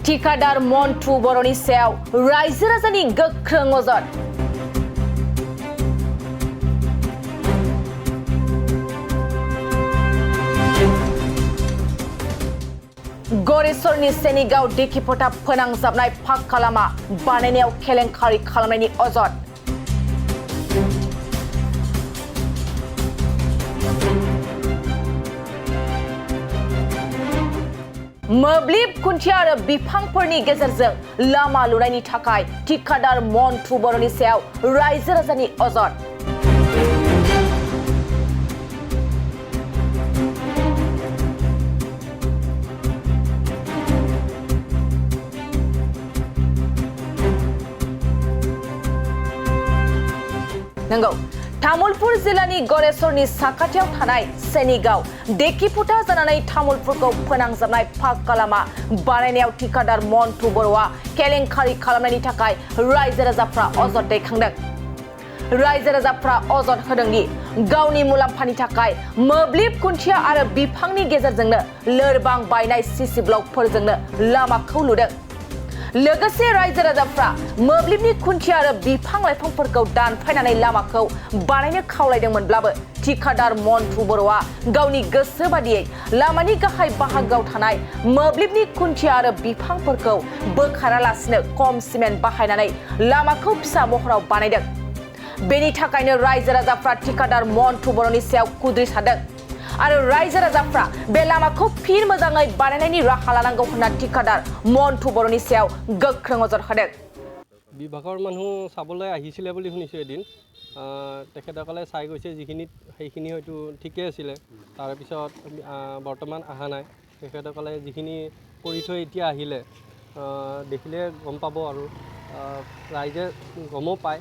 ठिकादार मन्टु बर'नि सायाव रायजो राजानि गोख्रों अजद गरेस्वरनि सेनिगाव देखिफोथा फोनांजाबनाय फाक्का लामा बानायनायाव केलेंकारि खालामनायनि अजद मोब्लिब खुन्थिया आरो बिफांफोरनि गेजेरजों लामा लुनायनि थाखाय ठिकादार मन्टु बर'नि सायाव रायजो राजानि अजद नंगौ तामुलपुर जिल्लानि गरेस्वरनि साखाथियाव थानाय सेनिगाव देखिफोथा जानानै तामुलपुरखौ फोनांजाबनाय फाक्का लामा बानायनायाव ठिकादार मन्टु बर'आ केलेंकारि खालामनायनि थाखाय रायजो राजाफ्रा अजद दैखांदों। रायजो राजाफ्रा अजद होदोंदि गावनि मुलाम्फानि थाखाय मोब्लिब खुन्थिया आरो बिफांनि गेजेरजोंनो लोरबां बायनाय सिसि ब्लकफोरजोंनो लामाखौ लुदों। लोगोसे रायजो राजाफ्रा मोब्लिबनि खुन्थिया आरो बिफां लाइफांफोरखौ दानफायनानै लामाखौ बानायनो खावलायदोंमोनब्लाबो ठिकादार मन्टु बर'आ गावनि गोसो बादियै लामानि गाहाय बाहागोआव थानाय मोब्लिबनि खुन्थिया आरो बिफांफोरखौ बोखारालासिनो खम सिमेन्ट बाहायनानै लामाखौ फिसा महराव बानायदों। बेनि थाखायनो रायजो राजाफ्रा ठिकादार मन्टु बर'नि सायाव खुद्रिसारदों आरो रायजो राजाफ्रा बे लामाखौ फिन मोजाङै बानायनायनि राहा लानांगौ होनना ठिकादार मन्टु बर'नि सायाव गोख्रों अजद होदों। বিভাগৰ মানুহ চাবলৈ আহিছিলে বুলি শুনিছোঁ এদিন তেখেতসকলে চাই গৈছে যিখিনিত সেইখিনি হয়তো ঠিকে আছিলে তাৰপিছত বৰ্তমান অহা নাই তেখেতসকলে যিখিনি কৰি থৈ এতিয়া আহিলে দেখিলে গম পাব আৰু ৰাইজে গমো পায়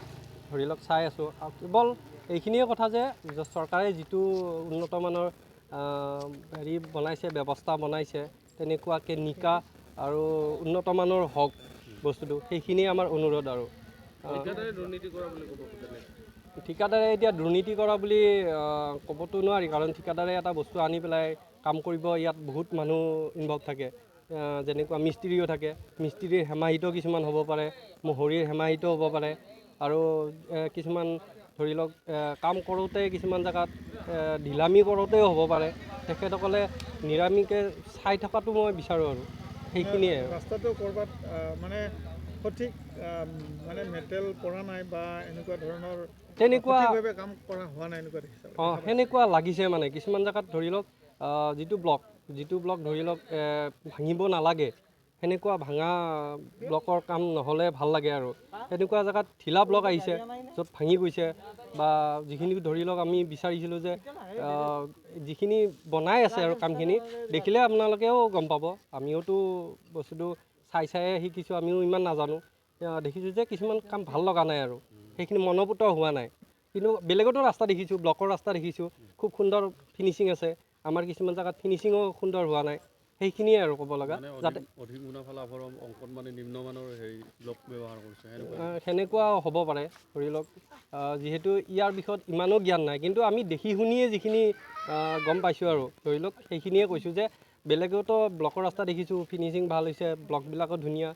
ধৰি লওক চাই আছোঁ কেৱল এইখিনিয়ে কথা যে চৰকাৰে যিটো উন্নতমানৰ হেৰি বনাইছে ব্যৱস্থা বনাইছে তেনেকুৱাকৈ নিকা আৰু উন্নতমানৰ হওক বস্তুটো সেইখিনিয়ে আমাৰ অনুৰোধ আৰু ঠিকাদাৰে এতিয়া দুৰ্নীতি কৰা বুলি ক'বতো নোৱাৰি কাৰণ ঠিকাদাৰে এটা বস্তু আনি পেলাই কাম কৰিব ইয়াত বহুত মানুহ ইনভলভ থাকে যেনেকুৱা মিস্ত্ৰীও থাকে মিস্ত্ৰীৰ হেমাহিত কিছুমান হ'ব পাৰে মহৰীৰ হেমাহিত হ'ব পাৰে আৰু কিছুমান ধৰি লওক কাম কৰোঁতে কিছুমান জেগাত ঢিলামি কৰোঁতেও হ'ব পাৰে তেখেতসকলে নিৰামিকৈ চাই থকাটো মই বিচাৰোঁ আৰু সেইখিনিয়ে ৰাস্তাটো ক'ৰবাত মানে সঠিক মানে মেটেল পৰা নাই বা এনেকুৱা ধৰণৰ তেনেকুৱাভাৱে কাম কৰা হোৱা নাই এনেকুৱা দেখিছা সেনেকুৱা লাগিছে মানে কিছুমান জেগাত ধৰি লওক যিটো ব্লক ধৰি লওক ভাঙিব নালাগে সেনেকুৱা ভাঙা ব্লকৰ কাম নহ'লে ভাল লাগে আৰু সেনেকুৱা জেগাত ঢিলা ব্লক আহিছে য'ত ভাঙি গৈছে বা যিখিনি ধৰি লওক আমি বিচাৰিছিলোঁ যে যিখিনি বনাই আছে আৰু কামখিনি দেখিলে আপোনালোকেও গম পাব আমিওতো বস্তুটো চাইহে শিকিছোঁ আমিও ইমান নাজানো দেখিছোঁ যে কিছুমান কাম ভাল লগা নাই আৰু সেইখিনি মনোপুত হোৱা নাই কিন্তু বেলেগতো ৰাস্তা দেখিছোঁ ব্লকৰ ৰাস্তা দেখিছোঁ খুব সুন্দৰ ফিনিচিং আছে আমাৰ কিছুমান জেগাত ফিনিচিঙো সুন্দৰ হোৱা নাই সেইখিনিয়ে আৰু ক'ব লগা যাতে অধিক মুনাফা লাভৰ অংকত মানে নিম্নমানৰ হেৰি ব্লক ব্যৱহাৰ কৰিছে সেনেকুৱা হ'ব পাৰে ধৰি লওক যিহেতু ইয়াৰ বিষয়ত ইমানো জ্ঞান নাই কিন্তু আমি দেখি শুনিয়ে যিখিনি গম পাইছোঁ আৰু ধৰি লওক সেইখিনিয়ে কৈছোঁ যে বেলেগতো ব্লকৰ ৰাস্তা দেখিছোঁ ফিনিচিং ভাল হৈছে ব্লকবিলাকো ধুনীয়া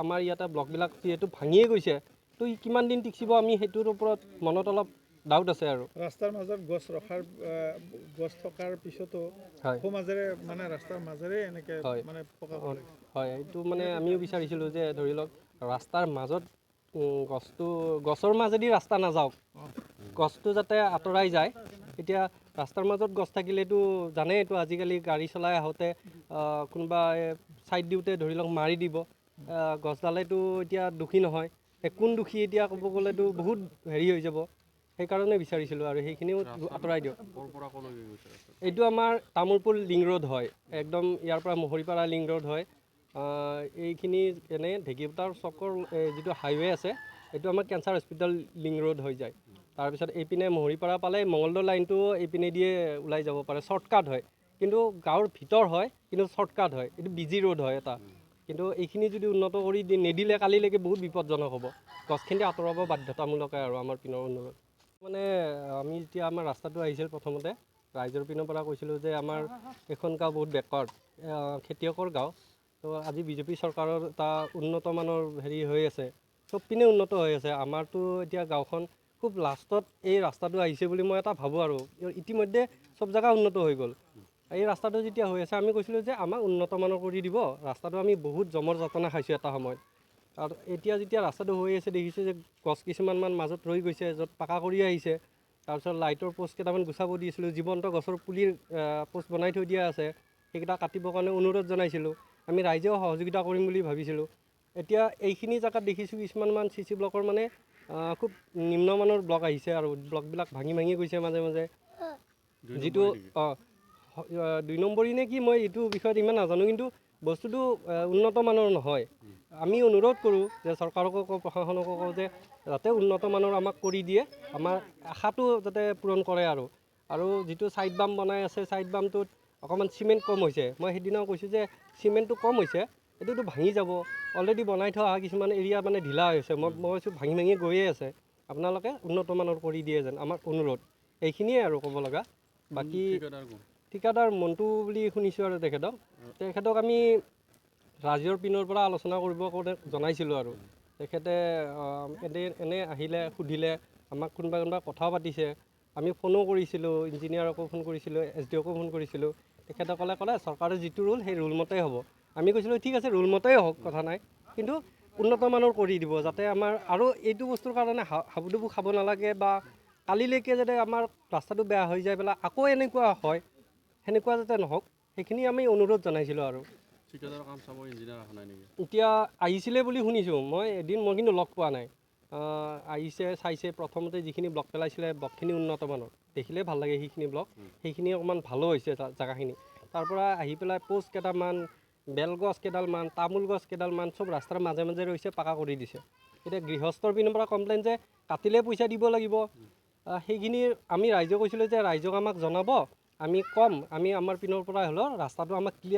আমাৰ ইয়াতে ব্লকবিলাক যিহেতু ভাঙিয়ে গৈছে তো কিমান দিন টিকিব আমি সেইটোৰ ওপৰত মনত অলপ ডাউট আছে আৰু ৰাস্তাৰ মাজত গছ থকাৰ পিছতো মাজেৰে মানে ৰাস্তাৰ মাজেৰে এনেকৈ মানে হয় এইটো মানে আমিও বিচাৰিছিলোঁ যে ধৰি লওক ৰাস্তাৰ মাজত গছৰ মাজেদি ৰাস্তা নাযাওক গছটো যাতে আঁতৰাই যায় এতিয়া ৰাস্তাৰ মাজত গছ থাকিলেতো জানেই এইটো আজিকালি গাড়ী চলাই আহোঁতে কোনোবা ছাইড দিওঁতে ধৰি লওক মাৰি দিব গছডালেতো এতিয়া দুখী নহয় কোন দুখী এতিয়া ক'ব গ'লেতো বহুত হেৰি হৈ যাব সেইকাৰণে বিচাৰিছিলোঁ আৰু সেইখিনিও আঁতৰাই দিয়ক এইটো আমাৰ তামোলপুৰ লিং ৰোড হয় একদম ইয়াৰ পৰা মহৰীপাৰা লিং ৰোড হয় এইখিনি এনে ঢেকীয়াপথাৰ চকৰ যিটো হাইৱে আছে এইটো আমাৰ কেঞ্চাৰ হস্পিটেল লিং ৰোড হৈ যায় তাৰপিছত এইপিনে মহৰীপাৰা পালে মঙলদৈ লাইনটো এইপিনে দিয়ে ওলাই যাব পাৰে শ্বৰ্টকাট হয় কিন্তু গাঁৱৰ ভিতৰ হয় কিন্তু শ্বৰ্টকাট হয় এইটো বিজি ৰোড হয় এটা কিন্তু এইখিনি যদি উন্নত কৰি নিদিলে কালিলৈকে বহুত বিপদজনক হ'ব গছখিনি আঁতৰাব বাধ্যতামূলকে আৰু আমাৰ পিনৰ অনুৰোধ মানে আমি যেতিয়া আমাৰ ৰাস্তাটো আহিছিল প্ৰথমতে ৰাইজৰ পিনৰ পৰা কৈছিলোঁ যে আমাৰ এখন গাঁও বহুত বেকৱাৰ্ড খেতিয়কৰ গাঁও তো আজি বিজেপি চৰকাৰৰ এটা উন্নত মানৰ হেৰি হৈ আছে, চব পিনে উন্নত হৈ আছে। আমাৰতো এতিয়া গাঁওখন খুব লাষ্টত এই ৰাস্তাটো আহিছে বুলি মই এটা ভাবোঁ আৰু ইতিমধ্যে চব জেগা উন্নত হৈ গ'ল। এই ৰাস্তাটো যেতিয়া হৈ আছে আমি কৈছিলোঁ যে আমাক উন্নত মানৰ কৰি দিব ৰাস্তাটো। আমি বহুত জমৰ যাতনা খাইছোঁ এটা সময়ত, আৰু এতিয়া যেতিয়া ৰাস্তাটো হৈ আছে দেখিছোঁ যে গছ কিছুমান মাজত ৰৈ গৈছে, য'ত পাকা কৰি আহিছে। তাৰপিছত লাইটৰ পোষ্ট কেইটামান গুচাব দিছিলোঁ, জীৱন্ত গছৰ পুলিৰ পোষ্ট বনাই থৈ দিয়া আছে, সেইকেইটা কাটিবৰ কাৰণে অনুৰোধ জনাইছিলোঁ। আমি ৰাইজেও সহযোগিতা কৰিম বুলি ভাবিছিলোঁ। এতিয়া এইখিনি জেগাত দেখিছোঁ কিছুমান CC ব্লকৰ মানে খুব নিম্নমানৰ ব্লক আহিছে, আৰু ব্লকবিলাক ভাঙি গৈছে মাজে মাজে। যিটো 2 নম্বৰী নে কি মই এইটো বিষয়ত ইমান নাজানো, কিন্তু বস্তুটো উন্নত মানৰ নহয়। আমি অনুৰোধ কৰোঁ যে চৰকাৰকো কওঁ, প্ৰশাসনকো কওঁ যে যাতে উন্নত মানৰ আমাক কৰি দিয়ে, আমাৰ আশাটো যাতে পূৰণ কৰে। আৰু যিটো ছাইড বাম বনাই আছে, ছাইড বামটোত অকণমান চিমেণ্ট কম হৈছে। মই সেইদিনাও কৈছোঁ যে চিমেণ্টটো কম হৈছে, এইটোতো ভাঙি যাব। অলৰেডি বনাই থোৱা কিছুমান এৰিয়া মানে ঢিলা হৈছে। মই কৈছোঁ ভাঙি গৈয়ে আছে, আপোনালোকে উন্নত মানৰ কৰি দিয়ে যেন, আমাৰ অনুৰোধ। এইখিনিয়ে আৰু ক'ব লগা। বাকী ঠিকাদাৰ মণ্টু বুলি শুনিছোঁ, আৰু তেখেতক আমি ৰাজ্যৰ পিনৰ পৰা আলোচনা কৰিব কাৰণে জনাইছিলোঁ। আৰু তেখেতে এনে আহিলে সুধিলে, আমাক কোনোবা কথাও পাতিছে। আমি ফোনো কৰিছিলোঁ, ইঞ্জিনিয়াৰকো ফোন কৰিছিলোঁ, SDOকো ফোন কৰিছিলোঁ। তেখেতসকলে ক'লে চৰকাৰৰ যিটো ৰুল সেই ৰুল মতেই হ'ব। আমি কৈছিলোঁ ঠিক আছে, ৰুল মতেই হওক, কথা নাই, কিন্তু উন্নত মানৰ কৰি দিব, যাতে আমাৰ আৰু এইটো বস্তুৰ কাৰণে হাবুডুবু খাব নালাগে, বা কালিলৈকে যাতে আমাৰ ৰাস্তাটো বেয়া হৈ যায় পেলাই আকৌ এনেকুৱা হয়, সেনেকুৱা যাতে নহওক, সেইখিনি আমি অনুৰোধ জনাইছিলোঁ। আৰু ঠিকাদাৰৰ কাম চাব ইঞ্জিনিয়াৰ অহা নাই নেকি? এতিয়া আহিছিলে বুলি শুনিছোঁ, মই কিন্তু লগ পোৱা নাই। আহিছে, চাইছে, প্ৰথমতে যিখিনি ব্লক পেলাইছিলে ব্লকখিনি উন্নত মানৰ, দেখিলে ভাল লাগে। সেইখিনি ব্লক সেইখিনি অকণমান ভালো হৈছে জেগাখিনি। তাৰপৰা আহি পেলাই পোষ্ট কেইটামান, বেলগছ কেইডালমান, তামোল গছ কেইডালমান চব ৰাস্তাৰ মাজে মাজে ৰৈছে, পাকা কৰি দিছে। এতিয়া গৃহস্থৰ পিনৰ পৰা কমপ্লেইন যে কাটিলে পইচা দিব লাগিব। সেইখিনি আমি ৰাইজক কৈছিলোঁ যে ৰাইজক আমাক জনাব, আমি ক'ম, আমি আমাৰ পিনৰ পৰা হ'লেও ৰাস্তাটো আমাক ক্লিয়াৰ